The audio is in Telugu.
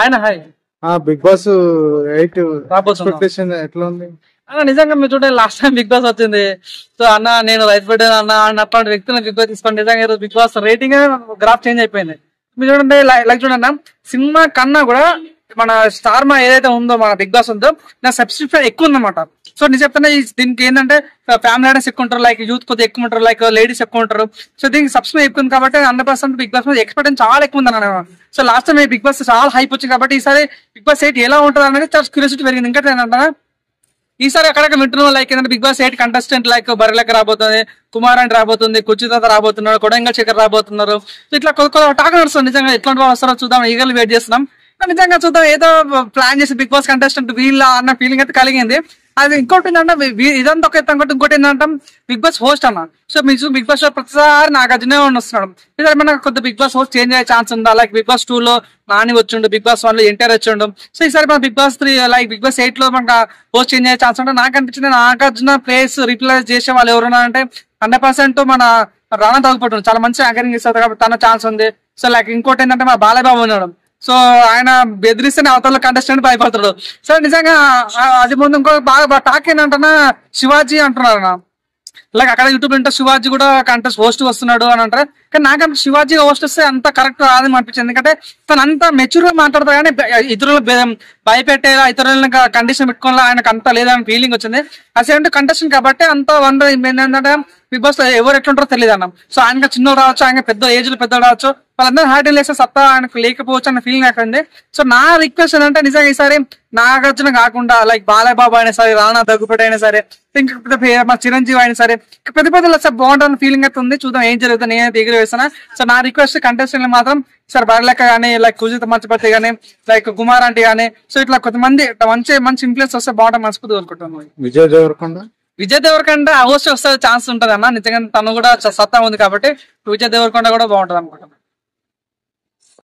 ఆయన హాయ్ బిగ్ బాస్ 8 రాబోతుంది ఎక్స్పెక్టేషన్ ఎట్లా ఉంది అన్న. నిజంగా మీరు చూడండి, లాస్ట్ టైం బిగ్ బాస్ వచ్చింది. సో అన్న నేను రైతు పెట్టాను అన్న అట్లాంటి వ్యక్తులను బిగ్ బాస్ తీసుకోండి. నిజంగా Bigg Boss rating graph change అయిపోయింది. మీరు చూడండి, లైక్ చూడండి, సినిమా కన్నా కూడా మన స్టార్ మా ఏదైతే ఉందో మన బిగ్ బాస్ ఉందో నా సబ్స్క్రిప్షన్ ఎక్కువ ఉందన్నమాట. సో నేను చెప్తాను, దీనికి ఏంటంటే ఫ్యామిలీ ఆడియన్స్ ఎక్కువ ఉంటారు, లైక్ యూత్ కొద్దిగా ఎక్కువ ఉంటారు, లైక్ లేడీస్ ఎక్కువ ఉంటారు. సో దీనికి సబ్స్క్రిప్షన్ ఎక్కువ ఉంది కాబట్టి 100% బిగ్ బాస్ మీద ఎక్స్పెక్టేషన్ చాలా ఎక్కువ ఉంది అన్న. So last time Bigg Boss చాలా హైప్ వచ్చింది కాబట్టి ఈసారి బిగ్ బాస్ 8 ఎలా ఉంటుంది అనేది చాలా క్యూరియాసిటీ పెరిగింది. ఇంకా ఏంటంటే ఈసారి అక్కడక్కడ వింటున్నాం, లైక్ ఏంటంటే big boss 8 contestant like Barrelakka రాబోతుంది, కుమార్ అంటే రాబోతుంది, కుచిత రాబోతున్నాడు, కొడంగల్ శేఖర్ రాబోతున్నారు. సో ఇట్లా కొత్త టాక్ నడుస్తుంది. నిజంగా ఎట్లాంటి వాళ్ళు వస్తారో చూద్దాం, ఈగలు వెయిట్ చేస్తున్నాం. నిజంగా చూద్దాం, ఏదో ప్లాన్ చేసి బిగ్ బాస్ కంటెస్టెంట్ వీళ్ళ అన్న ఫీలింగ్ అయితే కలిగింది. అది ఇంకోటి ఏంటంటే ఇదంతా ఒక ఎత్తు, ఇంకోటి ఏంటంటే బిగ్ బాస్ హోస్ట్ అన్న. సో మీకు బిగ్ బాస్ ప్రతిసారి నాగార్జున వస్తున్నాడు. ఈసారి మన కొద్ది బిగ్ బాస్ హోస్ట్ చేంజ్ అయ్యే ఛాన్స్ ఉందా? లైక్ బిగ్ బాస్ 2 లో నాని వచ్చిండు, బిగ్ బాస్ 1 లో ఎన్టీఆర్ వచ్చిండు. సో ఈసారి మన big boss 3 like big boss 8 లో మనకు హోస్ట్ చేంజ్ అయ్యే ఛాన్స్ ఉంటే నాకు అనిపించింది. నాగార్జున ప్లేస్ రిప్లేస్ చేసే వాళ్ళు ఎవరున్నా అంటే 100% మన రానా తగ్గిపోతుంది. చాలా మంచి యాంకరింగ్ ఇస్తారు కాబట్టి తన ఛాన్స్ ఉంది. సో లైక్ ఇంకోటి ఏంటంటే మా బాలయ్యబాబు ఉన్నాడు. సో ఆయన బెదిరిస్తేనే అవతల కంటెస్టెంట్ భయపడతాడు. సో నిజంగా అది ముందు ఇంకో బాగా టాక్ ఏంటంటే శివాజీ అంటున్నారు అన్న. లైక్ అక్కడ యూట్యూబ్ లో శివాజీ కూడా కంటెస్ట్ హోస్ట్ వస్తున్నాడు అని అంటారు. కానీ నాకంటే శివాజీ హోస్ట్ వస్తే అంత కరెక్ట్ రాదని అనిపించింది. ఎందుకంటే తను అంత మెచ్యూర్ గా మాట్లాడతారు, కానీ ఇతరులు భయపెట్టేలా ఇతరులను కండిషన్ పెట్టుకోవాలా ఆయనకు అంత లేదని ఫీలింగ్ వచ్చింది. అసలు కంటెస్టెంట్ కాబట్టి అంత వంద ఏంటంటే బిగ్ బాస్ ఎవరు ఎట్లుంటారో తెలియదు అన్నాం. సో ఆయన చిన్న రావచ్చు, ఆయన పెద్ద ఏజ్ లో పెద్ద రావచ్చు, వాళ్ళందరూ హ్యాండిల్ చేసే సత్తా ఆయనకు లేకపోవచ్చు అన్న ఫీలింగ్ అయిపోయింది. సో నా రిక్వెస్ట్ ఏంటంటే నిజంగా ఈసారి నాగార్జున కాకుండా లైక్ బాలయ్యబాబు అయినా సరే, రానా దగ్గుపేట అయినా సరే, ఇంకా మా చిరంజీవి అయినా సరే, పెద్ద పెద్ద బాగుంటుంది ఫీలింగ్ అయితే ఉంది. చూద్దాం ఏం జరుగుతుంది, నేనైతే ఎగిరి వేస్తాను. సో నా రిక్వెస్ట్ కంటెస్టెంట్ మాత్రం సార్ బర్లెక్క కానీ, లైక్ కుజిత మంచిపతి కానీ, లైక్ కుమార్ ఆంటీ కానీ, సో ఇట్లా కొంతమంది మంచి ఇన్ఫ్లుయెన్స్ వస్తే బాగుంటుంది మనస్ఫూర్తి కోరుకుంటున్నాను. విజయ్ దేవరకొండ హోస్ట్ వస్తే ఛాన్స్ ఉంటుంది అన్న. నిజంగా తను కూడా సత్తా ఉంది కాబట్టి విజయ్ దేవరకొండ కూడా బాగుంటుంది అనుకుంటున్నాను.